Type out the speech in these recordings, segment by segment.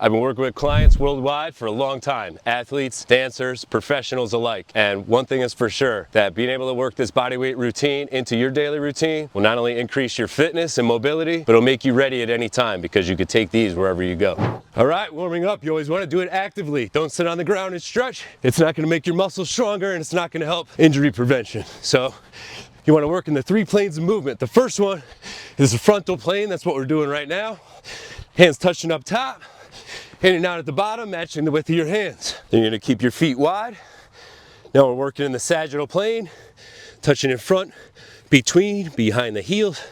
I've been working with clients worldwide for a long time, athletes, dancers, professionals alike. And one thing is for sure, that being able to work this bodyweight routine into your daily routine will not only increase your fitness and mobility, but it'll make you ready at any time because you could take these wherever you go. All right, warming up, you always want to do it actively. Don't sit on the ground and stretch. It's not going to make your muscles stronger and it's not going to help injury prevention. So you want to work in the 3 planes of movement. The first one is the frontal plane. That's what we're doing right now. Hands touching up top. Hitting out at the bottom, matching the width of your hands. Then you're gonna keep your feet wide. Now we're working in the sagittal plane, touching in front, between, behind the heels.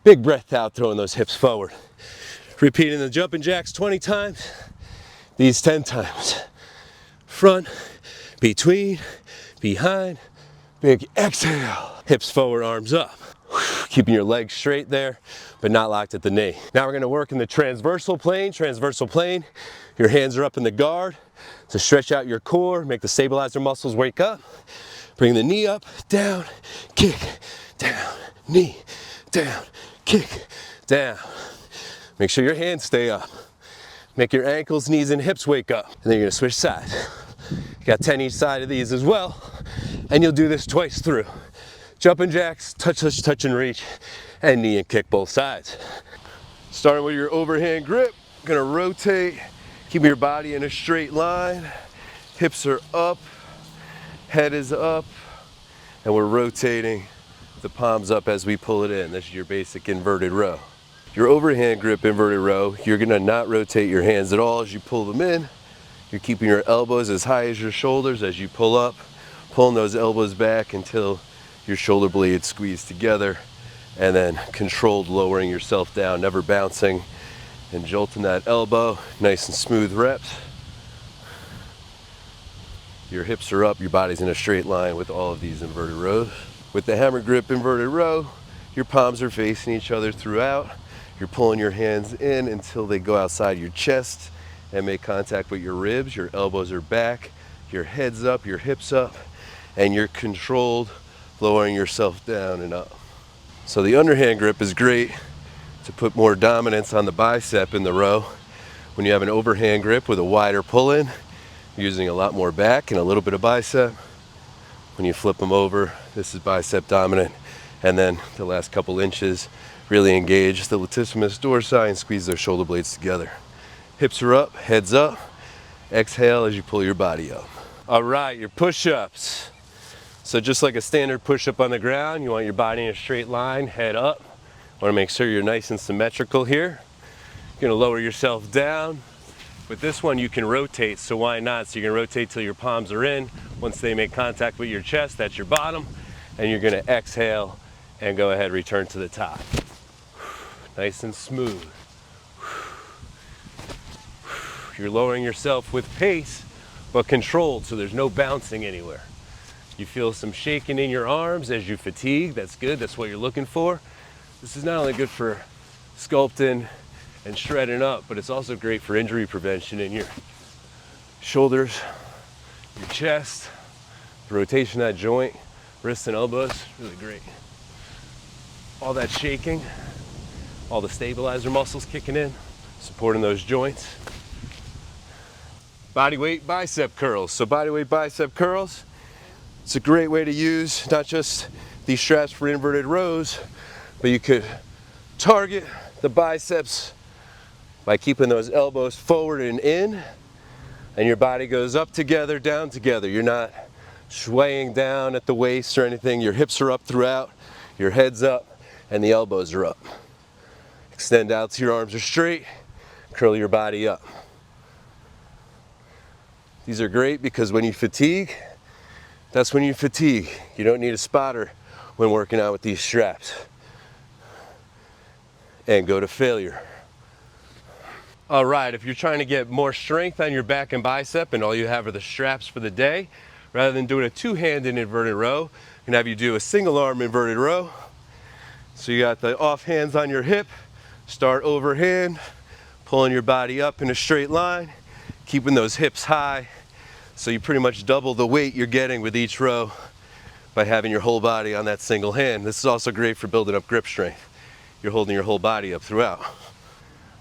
Big breath out, throwing those hips forward. Repeating the jumping jacks 20 times, these 10 times. Front, between, behind, big exhale. Hips forward, arms up. Keeping your legs straight there, but not locked at the knee. Now we're gonna work in the transversal plane. Transversal plane, your hands are up in the guard to stretch out your core, make the stabilizer muscles wake up. Bring the knee up, down, kick, down, knee, down, kick, down. Make sure your hands stay up. Make your ankles, knees, and hips wake up. And then you're gonna switch sides. You got 10 each side of these as well, and you'll do this twice through. Jumping jacks, touch, touch, touch and reach, and knee and kick both sides. Starting with your overhand grip, gonna rotate, keeping your body in a straight line. Hips are up, head is up, and we're rotating the palms up as we pull it in. This is your basic inverted row. Your overhand grip inverted row, you're gonna not rotate your hands at all as you pull them in. You're keeping your elbows as high as your shoulders as you pull up, pulling those elbows back until your shoulder blades squeeze together, and then controlled lowering yourself down, never bouncing and jolting that elbow. Nice and smooth reps. Your hips are up, your body's in a straight line with all of these inverted rows. With the hammer grip inverted row, your palms are facing each other throughout. You're pulling your hands in until they go outside your chest and make contact with your ribs. Your elbows are back, your head's up, your hips up, and you're controlled lowering yourself down and up. So the underhand grip is great to put more dominance on the bicep in the row. When you have an overhand grip with a wider pull-in, you're using a lot more back and a little bit of bicep. When you flip them over, this is bicep dominant. And then the last couple inches, really engage the latissimus dorsi and squeeze those shoulder blades together. Hips are up, heads up. Exhale as you pull your body up. All right, your push-ups. So just like a standard push-up on the ground, you want your body in a straight line, head up. Want to make sure you're nice and symmetrical here. You're gonna lower yourself down. With this one, you can rotate, so why not? So you're gonna rotate till your palms are in. Once they make contact with your chest, that's your bottom. And you're gonna exhale and go ahead, return to the top. Nice and smooth. You're lowering yourself with pace, but controlled, so there's no bouncing anywhere. You feel some shaking in your arms as you fatigue. That's good, that's what you're looking for. This is not only good for sculpting and shredding up, but it's also great for injury prevention in your shoulders, your chest, the rotation of that joint, wrists and elbows, really great. All that shaking, all the stabilizer muscles kicking in, supporting those joints. Bodyweight bicep curls. So bodyweight bicep curls, it's a great way to use not just these straps for inverted rows, but you could target the biceps by keeping those elbows forward and in, and your body goes up together, down together. You're not swaying down at the waist or anything. Your hips are up throughout, your head's up, and the elbows are up. Extend out so your arms are straight, curl your body up. These are great because when you fatigue, that's when you fatigue. You don't need a spotter when working out with these straps. And go to failure. All right, if you're trying to get more strength on your back and bicep and all you have are the straps for the day, rather than doing a two-handed inverted row, I'm gonna have you do a single arm inverted row. So you got the off hands on your hip, start overhand, pulling your body up in a straight line, keeping those hips high. So you pretty much double the weight you're getting with each row by having your whole body on that single hand. This is also great for building up grip strength. You're holding your whole body up throughout.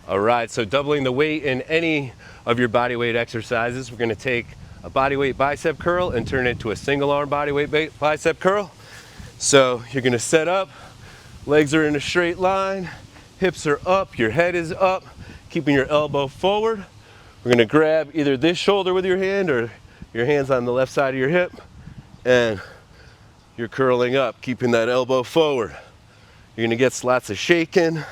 All right, so doubling the weight in any of your body weight exercises, we're gonna take a body weight bicep curl and turn it into a single arm body weight bicep curl. So you're gonna set up, legs are in a straight line, hips are up, your head is up, keeping your elbow forward. We're gonna grab either this shoulder with your hand or your hands on the left side of your hip, and you're curling up, keeping that elbow forward. You're gonna get lots of shaking.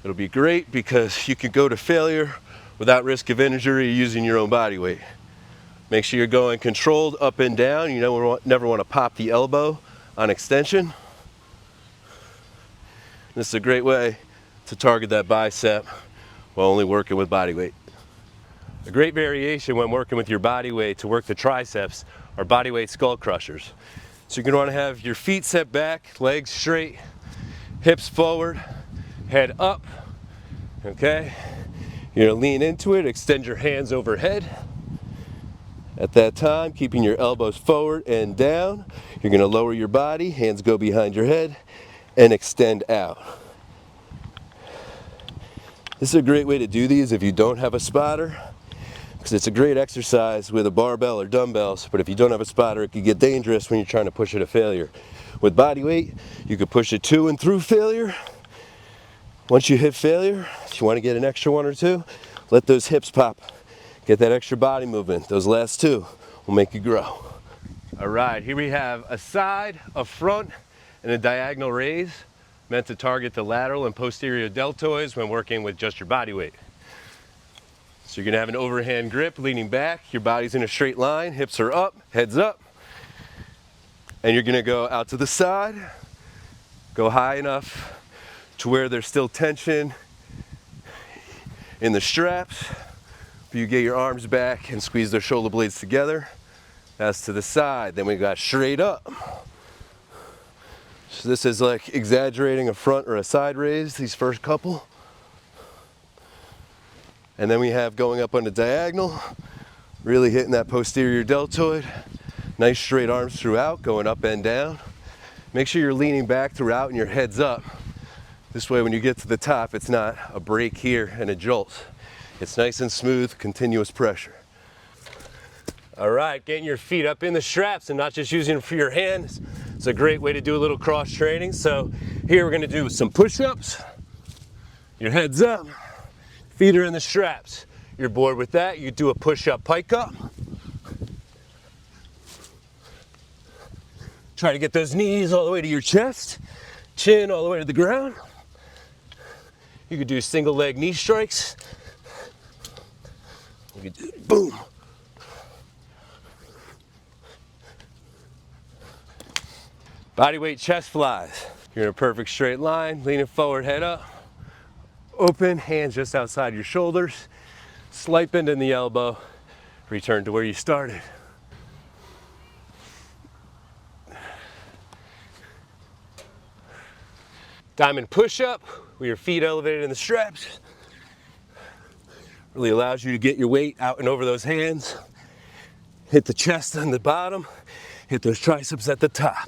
It'll be great because you can go to failure without risk of injury using your own body weight. Make sure you're going controlled up and down. You never want to pop the elbow on extension. This is a great way to target that bicep while only working with body weight. A great variation when working with your body weight to work the triceps are body weight skull crushers. So you're going to want to have your feet set back, legs straight, hips forward, head up, okay? You're gonna lean into it, extend your hands overhead. At that time, keeping your elbows forward and down, you're gonna lower your body, hands go behind your head, and extend out. This is a great way to do these if you don't have a spotter, because it's a great exercise with a barbell or dumbbells, but if you don't have a spotter, it can get dangerous when you're trying to push it to failure. With body weight, you could push it to and through failure. Once you hit failure, if you want to get an extra one or two, let those hips pop. Get that extra body movement. Those last two will make you grow. All right, here we have a side, a front, and a diagonal raise meant to target the lateral and posterior deltoids when working with just your body weight. So you're gonna have an overhand grip, leaning back, your body's in a straight line, hips are up, head's up, and you're gonna go out to the side, go high enough to where there's still tension in the straps. You get your arms back and squeeze their shoulder blades together. That's to the side. Then we got straight up. So this is like exaggerating a front or a side raise, these first couple. And then we have going up on the diagonal, really hitting that posterior deltoid. Nice straight arms throughout, going up and down. Make sure you're leaning back throughout and your head's up. This way when you get to the top, it's not a break here and a jolt. It's nice and smooth, continuous pressure. All right, getting your feet up in the straps and not just using them for your hands. It's a great way to do a little cross training. So here we're gonna do some push-ups. Your head's up, feet are in the straps. You're bored with that, you do a push-up pike up. Try to get those knees all the way to your chest, chin all the way to the ground. You could do single leg knee strikes. You could do boom. Body weight chest flies. You're in a perfect straight line, leaning forward, head up. Open, hands just outside your shoulders. Slight bend in the elbow. Return to where you started. Diamond push-up with your feet elevated in the straps. Really allows you to get your weight out and over those hands. Hit the chest on the bottom, hit those triceps at the top.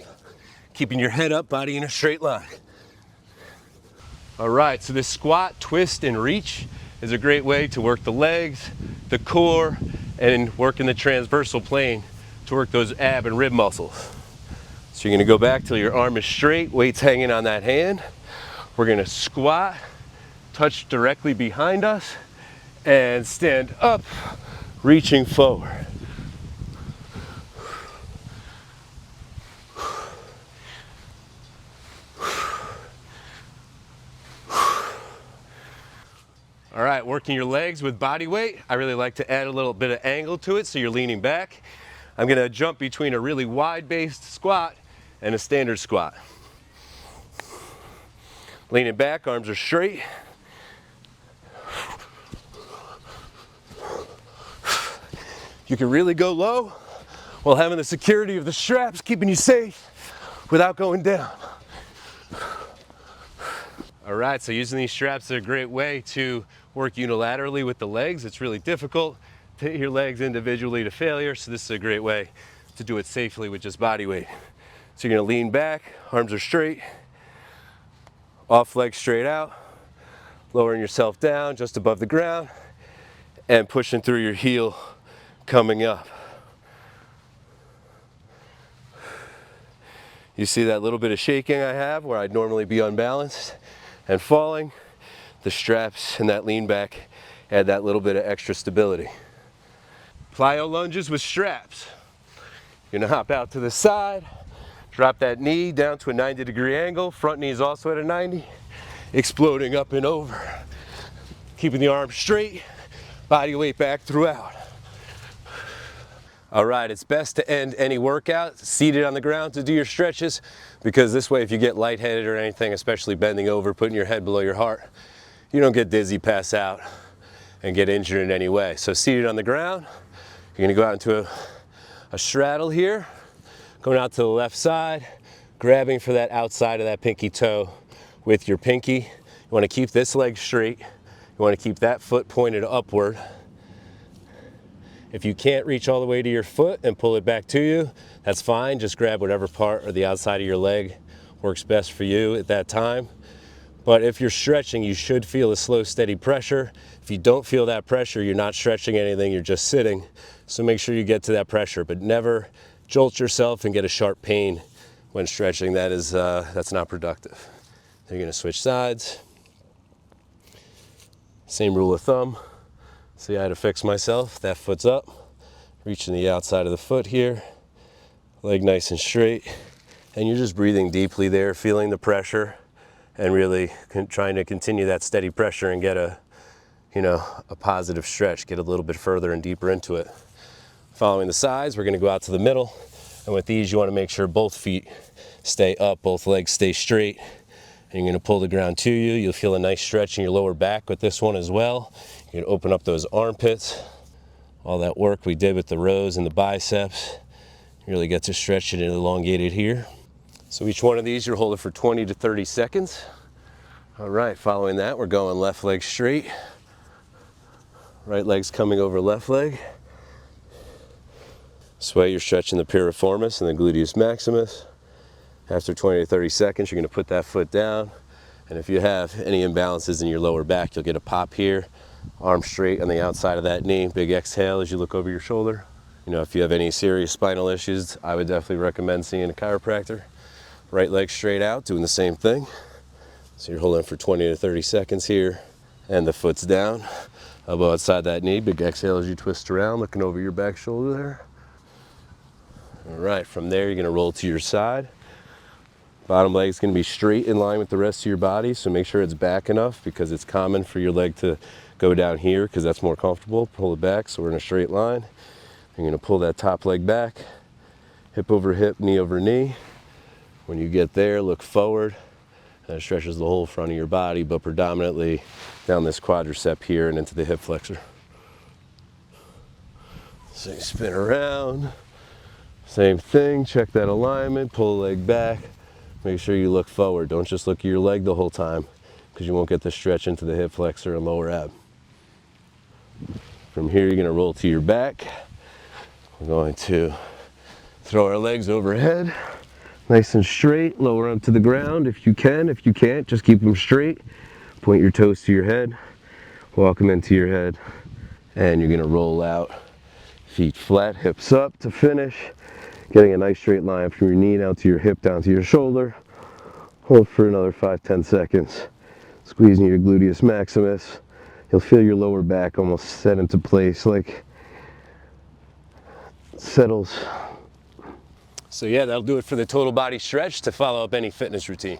Keeping your head up, body in a straight line. All right, so this squat, twist, and reach is a great way to work the legs, the core, and work in the transversal plane to work those ab and rib muscles. So you're gonna go back till your arm is straight, weight's hanging on that hand. We're gonna squat, touch directly behind us, and stand up, reaching forward. All right, working your legs with body weight. I really like to add a little bit of angle to it so you're leaning back. I'm gonna jump between a really wide-based squat and a standard squat. Leaning back, arms are straight. You can really go low while having the security of the straps keeping you safe without going down. All right, so using these straps is a great way to work unilaterally with the legs. It's really difficult to hit your legs individually to failure, so this is a great way to do it safely with just body weight. So you're gonna lean back, arms are straight, off leg straight out, lowering yourself down just above the ground and pushing through your heel coming up. You see that little bit of shaking I have where I'd normally be unbalanced and falling? The straps and that lean back add that little bit of extra stability. Plyo lunges with straps. You're gonna hop out to the side, drop that knee down to a 90-degree angle. Front knee is also at a 90, exploding up and over. Keeping the arms straight, body weight back throughout. All right, it's best to end any workout seated on the ground to do your stretches, because this way if you get lightheaded or anything, especially bending over, putting your head below your heart, you don't get dizzy, pass out, and get injured in any way. So seated on the ground, you're gonna go out into a straddle here, going out to the left side, grabbing for that outside of that pinky toe with your pinky. You wanna keep this leg straight. You wanna keep that foot pointed upward. If you can't reach all the way to your foot and pull it back to you, that's fine. Just grab whatever part or the outside of your leg works best for you at that time. But if you're stretching, you should feel a slow, steady pressure. If you don't feel that pressure, you're not stretching anything, you're just sitting. So make sure you get to that pressure, but never jolt yourself and get a sharp pain when stretching. That's not productive. Then you're gonna switch sides. Same rule of thumb. See how to fix myself. That foot's up, reaching the outside of the foot here, leg nice and straight, and you're just breathing deeply there, feeling the pressure, and really trying to continue that steady pressure and get a positive stretch, get a little bit further and deeper into it. Following the sides, we're gonna go out to the middle, and with these you wanna make sure both feet stay up, both legs stay straight, and you're gonna pull the ground to you. You'll feel a nice stretch in your lower back with this one as well. You're gonna open up those armpits. All that work we did with the rows and the biceps, you really get to stretch it and elongate it here. So each one of these you're holding for 20 to 30 seconds. All right, following that, we're going left leg straight. Right leg's coming over left leg. This way you're stretching the piriformis and the gluteus maximus. After 20 to 30 seconds, you're gonna put that foot down. And if you have any imbalances in your lower back, you'll get a pop here. Arm straight on the outside of that knee. Big exhale as you look over your shoulder. If you have any serious spinal issues, I would definitely recommend seeing a chiropractor. Right leg straight out, doing the same thing. So you're holding for 20 to 30 seconds here. And the foot's down. Elbow outside that knee. Big exhale as you twist around, looking over your back shoulder there. All right, from there you're gonna roll to your side. Bottom leg's gonna be straight in line with the rest of your body, so make sure it's back enough, because it's common for your leg to go down here because that's more comfortable. Pull it back so we're in a straight line. You're gonna pull that top leg back, hip over hip, knee over knee. When you get there, look forward. That stretches the whole front of your body, but predominantly down this quadricep here and into the hip flexor. So you spin around, same thing, check that alignment, pull the leg back. Make sure you look forward. Don't just look at your leg the whole time, because you won't get the stretch into the hip flexor and lower ab. From here, you're gonna roll to your back. We're going to throw our legs overhead, nice and straight, lower them to the ground if you can. If you can't, just keep them straight. Point your toes to your head, walk them into your head, and you're gonna roll out. Feet flat, hips up to finish. Getting a nice straight line from your knee down to your hip, down to your shoulder. Hold for another 5-10 seconds. Squeezing your gluteus maximus. You'll feel your lower back almost set into place, like settles. So yeah, that'll do it for the total body stretch to follow up any fitness routine.